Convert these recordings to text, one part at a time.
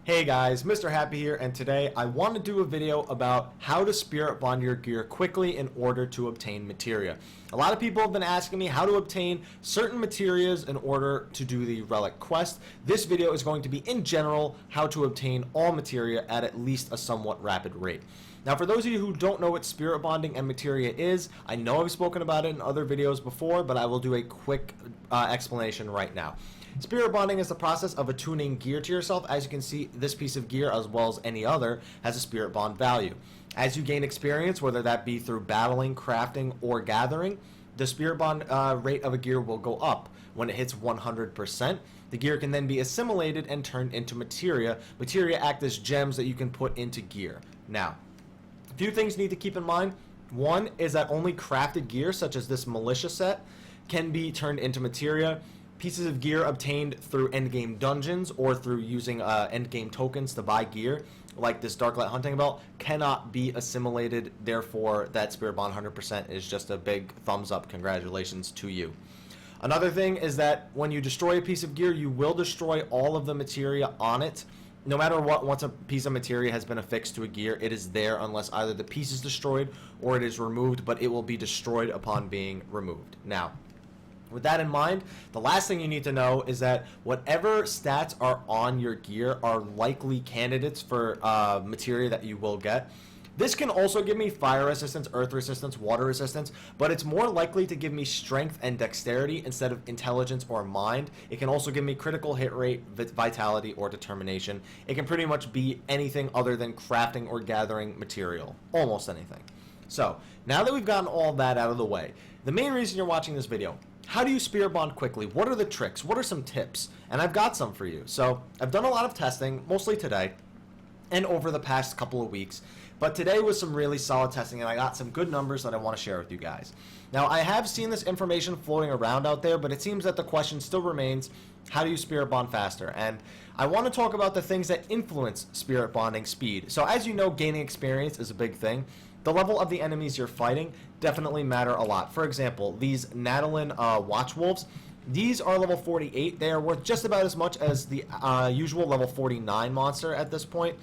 Hey guys, Mrhappy here, and today I want to do a video about how to spirit bond your gear quickly in order to obtain materia. A lot of people have been asking me how to obtain certain materias in order to do the relic quest. This video is going to be in general how to obtain all materia at least a somewhat rapid rate. Now, for those of you who don't know what spirit bonding and materia is, I know I've spoken about it in other videos before, but I will do a quick explanation right now. Spirit bonding is the process of attuning gear to yourself. As you can see, this piece of gear, as well as any other, has a spirit bond value. As you gain experience, whether that be through battling, crafting, or gathering, the spirit bond rate of a gear will go up. When it hits 100%, the gear can then be assimilated and turned into materia. Materia act as gems that you can put into gear. Now, a few things you need to keep in mind. One is that only crafted gear, such as this militia set, can be turned into materia. Pieces of gear obtained through endgame dungeons or through using endgame tokens to buy gear, like this Darklight hunting belt, cannot be assimilated. Therefore, that spirit bond 100% is just a big thumbs up. Congratulations to you. Another thing is that when you destroy a piece of gear, you will destroy all of the materia on it. No matter what, once a piece of materia has been affixed to a gear, it is there unless either the piece is destroyed or it is removed, but it will be destroyed upon being removed. Now, with that in mind, the last thing you need to know is that whatever stats are on your gear are likely candidates for materia that you will get. This can also give me fire resistance, earth resistance, water resistance, but it's more likely to give me strength and dexterity instead of intelligence or mind. It can also give me critical hit rate, vitality, or determination. It can pretty much be anything other than crafting or gathering material. Almost anything. So, now that we've gotten all that out of the way, the main reason you're watching this video: how do you spirit bond quickly? What are the tricks? What are some tips? And I've got some for you. So I've done a lot of testing, mostly today and over the past couple of weeks. But today was some really solid testing, and I got some good numbers that I want to share with you guys. Now, I have seen this information floating around out there, but it seems that the question still remains, how do you spirit bond faster? And I want to talk about the things that influence spirit bonding speed. So as you know, gaining experience is a big thing. The level of the enemies you're fighting definitely matter a lot. For example, these Nadalin Watchwolves, these are level 48. They are worth just about as much as the usual level 49 monster at this point.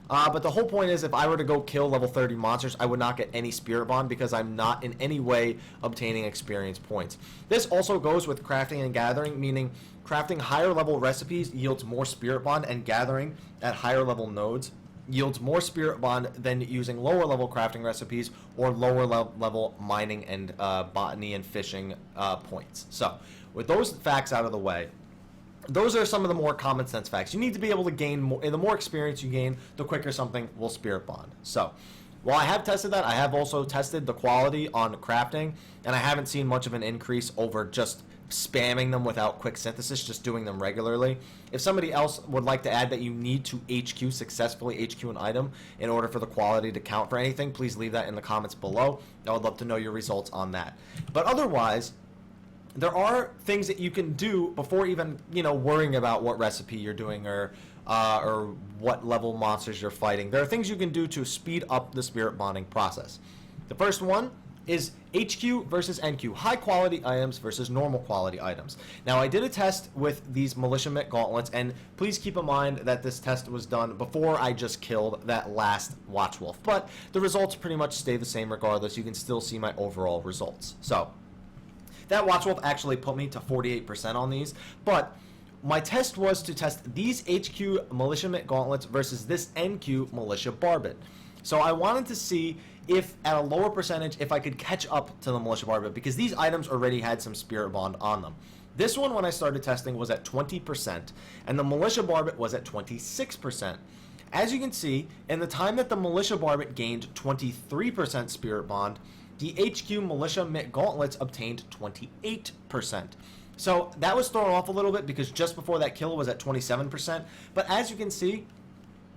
But the whole point is, if I were to go kill level 30 monsters, I would not get any spirit bond because I'm not in any way obtaining experience points. This also goes with crafting and gathering, meaning crafting higher level recipes yields more spirit bond, and gathering at higher level nodes yields more spirit bond than using lower level crafting recipes or lower level mining and botany and fishing points. So with those facts out of the way, those are some of the more common sense facts. You need to be able to gain more. The more experience you gain, the quicker something will spirit bond. So while I have tested that, I have also tested the quality on crafting, and I haven't seen much of an increase over just spamming them without quick synthesis, just doing them regularly. If somebody else would like to add that you need to HQ, successfully HQ an item in order for the quality to count for anything, please leave that in the comments below. I would love to know your results on that. But otherwise, there are things that you can do before even, worrying about what recipe you're doing or what level monsters you're fighting. There are things you can do to speed up the spirit bonding process. The first one is HQ versus NQ, high quality items versus normal quality items. Now, I did a test with these militia mitt gauntlets, and please keep in mind that this test was done before I just killed that last Watchwolf, but the results pretty much stay the same regardless. You can still see my overall results. So that Watchwolf actually put me to 48% on these, but my test was to test these HQ militia mitt gauntlets versus this NQ militia barbet. So I wanted to see if at a lower percentage, if I could catch up to the militia barbet, because these items already had some spirit bond on them. This one, when I started testing, was at 20%, and the militia barbet was at 26%. As you can see, in the time that the militia barbet gained 23% spirit bond, the HQ militia mitt gauntlets obtained 28%. So that was thrown off a little bit because just before that kill was at 27%. But as you can see,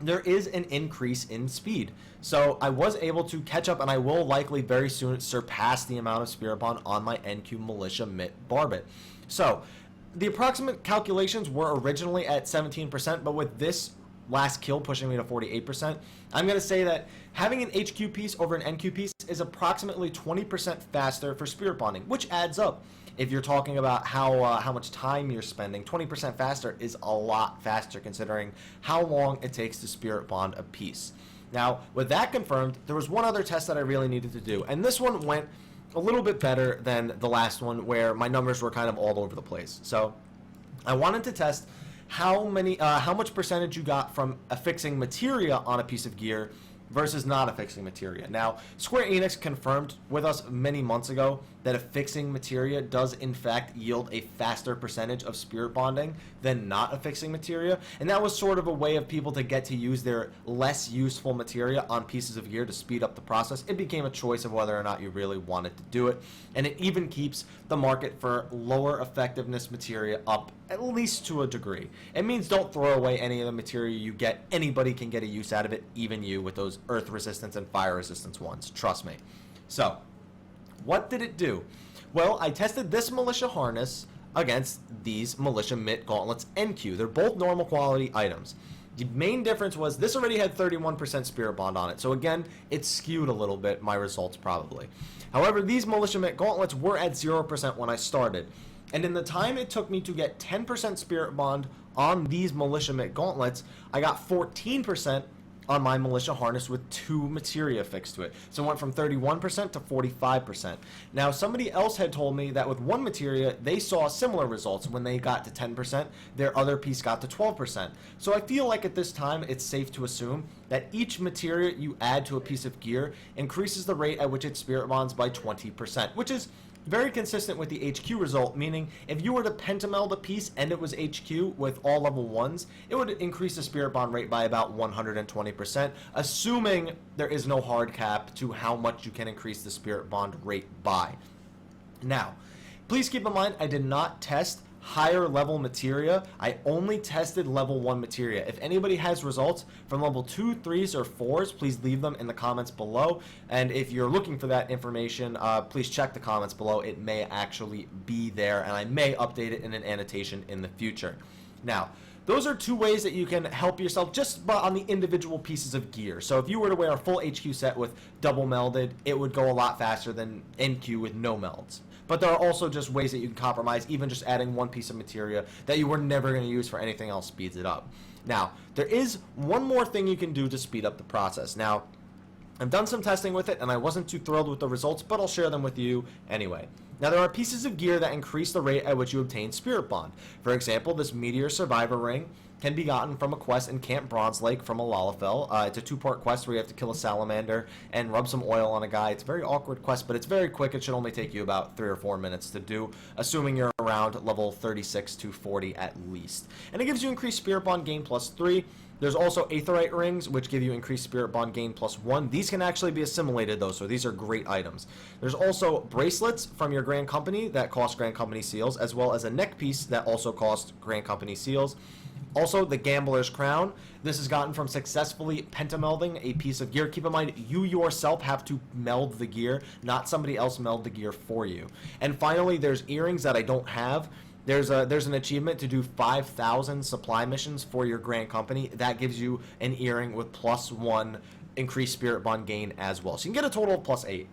there is an increase in speed. So I was able to catch up, and I will likely very soon surpass the amount of spirit bond on my NQ militia mitt barbet. So the approximate calculations were originally at 17%, but with this last kill pushing me to 48%, I'm going to say that having an HQ piece over an NQ piece is approximately 20% faster for spirit bonding, which adds up. if you're talking about how much time you're spending, 20% faster is a lot faster considering how long it takes to spirit bond a piece. Now, with that confirmed, there was one other test that I really needed to do, and this one went a little bit better than the last one where my numbers were kind of all over the place. So I wanted to test how much percentage you got from affixing materia on a piece of gear versus not affixing materia. Now, Square Enix confirmed with us many months ago that affixing materia does in fact yield a faster percentage of spirit bonding than not affixing materia, and that was sort of a way of people to get to use their less useful materia on pieces of gear to speed up the process. It became a choice of whether or not you really wanted to do it, and it even keeps the market for lower effectiveness materia up, at least to a degree. It means don't throw away any of the materia you get. Anybody can get a use out of it, even you with those earth resistance and fire resistance ones, trust me. So what did it do? Well, I tested this militia harness against these militia mitt gauntlets NQ. They're both normal quality items. The main difference was this already had 31% spirit bond on it, so again, it skewed a little bit my results probably. However, these militia mitt gauntlets were at 0% when I started, and in the time it took me to get 10% spirit bond on these militia mitt gauntlets, I got 14% on my militia harness with 2 materia fixed to it. So it went from 31% to 45%. Now, somebody else had told me that with 1 materia, they saw similar results. When they got to 10%, their other piece got to 12%. So I feel like at this time, it's safe to assume that each materia you add to a piece of gear increases the rate at which it spirit bonds by 20%, which is very consistent with the HQ result, meaning if you were to pentameld a piece and it was HQ with all level 1s, it would increase the spirit bond rate by about 120%, assuming there is no hard cap to how much you can increase the spirit bond rate by. Now, please keep in mind, I did not test higher level materia. I only tested level 1 materia. If anybody has results from level 2, 3s, or 4s, please leave them in the comments below. And if you're looking for that information, please check the comments below. It may actually be there, and I may update it in an annotation in the future. Now, those are 2 ways that you can help yourself just on the individual pieces of gear. So if you were to wear a full HQ set with double melded, it would go a lot faster than NQ with no melds. But there are also just ways that you can compromise, even just adding 1 piece of materia that you were never going to use for anything else speeds it up. Now, there is one more thing you can do to speed up the process. Now, I've done some testing with it, and I wasn't too thrilled with the results, but I'll share them with you anyway. Now, there are pieces of gear that increase the rate at which you obtain Spirit Bond. For example, this Meteor Survivor Ring can be gotten from a quest in Camp Bronze Lake from a Lalafell. It's a 2-part quest where you have to kill a salamander and rub some oil on a guy. It's a very awkward quest, but it's very quick. It should only take you about 3 or 4 minutes to do, assuming you're around level 36 to 40 at least. And it gives you increased Spirit Bond gain +3. There's also Aetherite Rings, which give you increased Spirit Bond gain +1. These can actually be assimilated, though, so these are great items. There's also bracelets from your Grand Company that cost Grand Company seals, as well as a neck piece that also cost Grand Company seals. Also, the Gambler's Crown. This is gotten from successfully pentamelding a piece of gear. Keep in mind, you yourself have to meld the gear, not somebody else meld the gear for you. And finally, there's earrings that I don't have. There's an achievement to do 5,000 supply missions for your Grand Company. That gives you an earring with +1 increased Spirit Bond gain as well. So you can get a total of +8.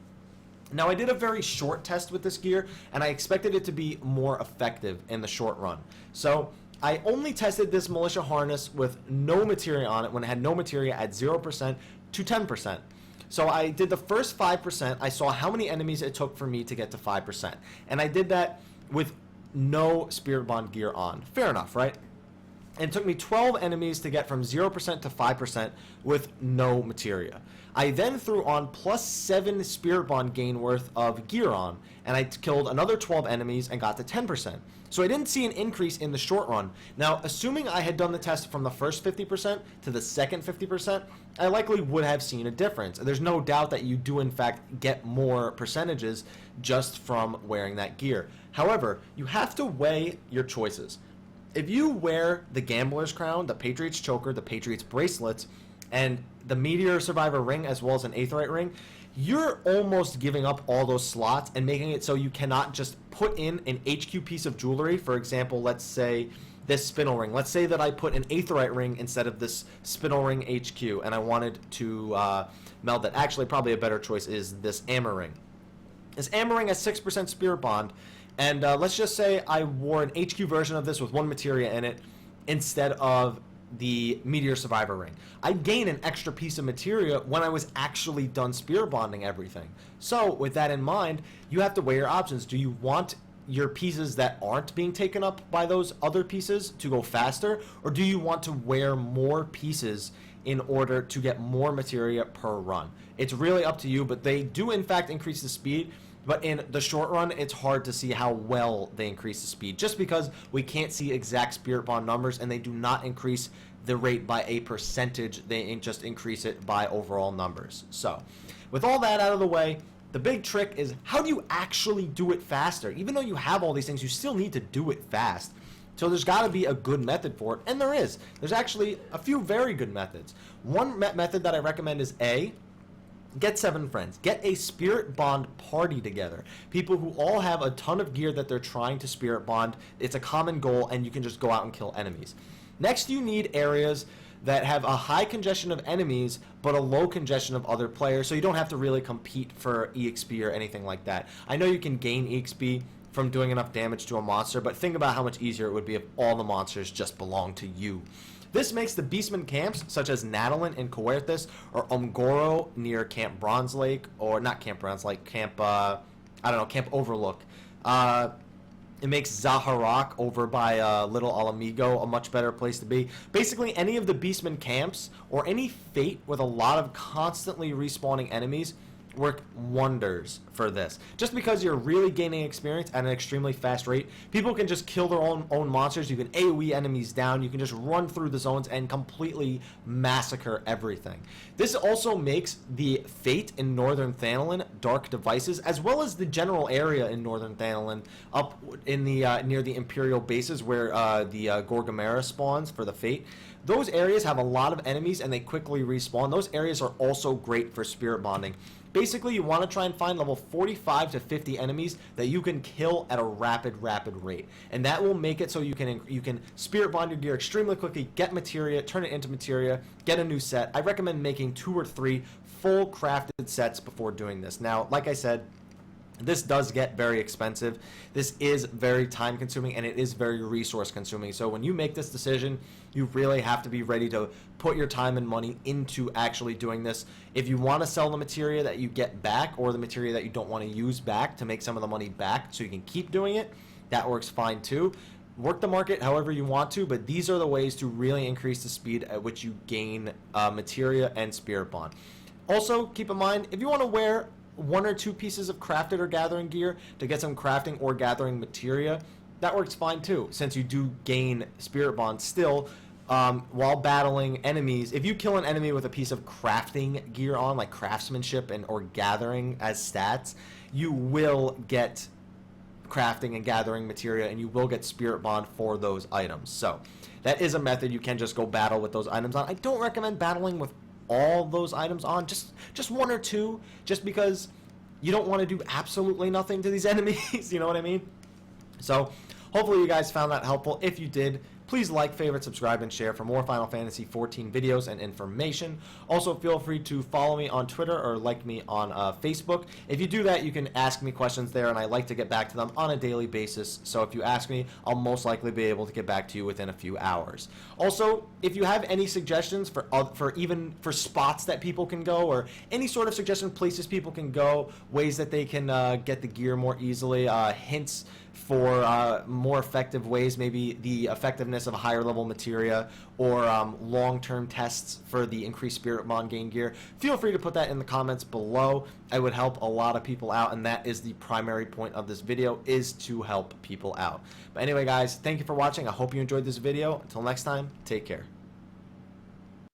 Now, I did a very short test with this gear, and I expected it to be more effective in the short run. So I only tested this militia harness with no materia on it when it had no materia at 0% to 10%. So I did the first 5%. I saw how many enemies it took for me to get to 5%. And I did that with no Spirit Bond gear on. Fair enough, right? And it took me 12 enemies to get from 0% to 5% with no materia. I then threw on +7 Spirit Bond gain worth of gear on, and I killed another 12 enemies and got to 10%. So I didn't see an increase in the short run. Now, assuming I had done the test from the first 50% to the second 50%, I likely would have seen a difference. There's no doubt that you do in fact get more percentages just from wearing that gear. However, you have to weigh your choices. If you wear the Gambler's Crown, the Patriot's Choker, the Patriot's Bracelets, and the Meteor Survivor Ring, as well as an Aetherite Ring, you're almost giving up all those slots and making it so you cannot just put in an HQ piece of jewelry. For example, let's say this spinel ring. Let's say that I put an Aetherite Ring instead of this spinel ring HQ, and I wanted to meld that. Actually, probably a better choice is this Amber Ring. This Amber Ring has 6% Spirit Bond, And let's just say I wore an HQ version of this with one materia in it instead of the Meteor Survivor ring. I gain an extra piece of materia when I was actually done spirit bonding everything. So with that in mind, you have to weigh your options. Do you want your pieces that aren't being taken up by those other pieces to go faster, or do you want to wear more pieces in order to get more materia per run? It's really up to you, but they do in fact increase the speed. But in the short run, it's hard to see how well they increase the speed, just because we can't see exact Spirit Bond numbers, and they do not increase the rate by a percentage. They just increase it by overall numbers. So with all that out of the way, the big trick is, how do you actually do it faster? Even though you have all these things, you still need to do it fast. So there's got to be a good method for it, and there is. There's actually a few very good methods. One method that I recommend is get 7 friends. Get a Spirit Bond party together. People who all have a ton of gear that they're trying to Spirit Bond. It's a common goal, and you can just go out and kill enemies. Next, you need areas that have a high congestion of enemies, but a low congestion of other players, so you don't have to really compete for EXP or anything like that. I know you can gain EXP from doing enough damage to a monster, but think about how much easier it would be if all the monsters just belong to you. This makes the Beastman camps, such as Nadalin in Coerthas, or Umgoro near Camp Bronze Lake, or not Camp Bronze Lake, Camp, Camp Overlook. It makes Zaharak over by Little Alamigo a much better place to be. Basically, any of the Beastman camps, or any fate with a lot of constantly respawning enemies, work wonders for this. Just because you're really gaining experience at an extremely fast rate, people can just kill their own monsters. You can AoE enemies down. You can just run through the zones and completely massacre everything. This also makes the Fate in Northern Thanalin dark devices, as well as the general area in Northern Thanalin up in the near the Imperial bases where the Gorgamera spawns for the Fate. Those areas have a lot of enemies and they quickly respawn. Those areas are also great for spirit bonding. Basically, you want to try and find level 45 to 50 enemies that you can kill at a rapid rate, and that will make it so you can spirit bond your gear extremely quickly, get materia, turn it into materia, get a new set. I recommend making 2 or 3 full crafted sets before doing this. Now, like I said, this does get very expensive. This is very time consuming, and it is very resource consuming. So when you make this decision, you really have to be ready to put your time and money into actually doing this. If you want to sell the materia that you get back, or the materia that you don't want to use back to make some of the money back so you can keep doing it, that works fine too. Work the market however you want to, but these are the ways to really increase the speed at which you gain materia and spirit bond. Also, keep in mind, if you want to wear 1 or 2 pieces of crafted or gathering gear to get some crafting or gathering materia, that works fine too, since you do gain spirit bond still while battling enemies. If you kill an enemy with a piece of crafting gear on, like craftsmanship and or gathering as stats, you will get crafting and gathering materia, and you will get spirit bond for those items. So that is a method. You can just go battle with those items on. I don't recommend battling with all those items on, just 1 or 2, just because you don't want to do absolutely nothing to these enemies. You know what I mean? So hopefully you guys found that helpful. If you did, please like, favorite, subscribe, and share for more Final Fantasy XIV videos and information. Also, feel free to follow me on Twitter or like me on Facebook. If you do that, you can ask me questions there, and I like to get back to them on a daily basis. So if you ask me, I'll most likely be able to get back to you within a few hours. Also, if you have any suggestions for spots that people can go, or any sort of suggestion places people can go, ways that they can get the gear more easily, hints for more effective ways, maybe the effectiveness of a higher level materia, or long-term tests for the increased spirit bond gain gear, feel free to put that in the comments below. I would help a lot of people out, and that is the primary point of this video, is to help people out. But anyway, guys, thank you for watching. I hope you enjoyed this video. Until next time, take care.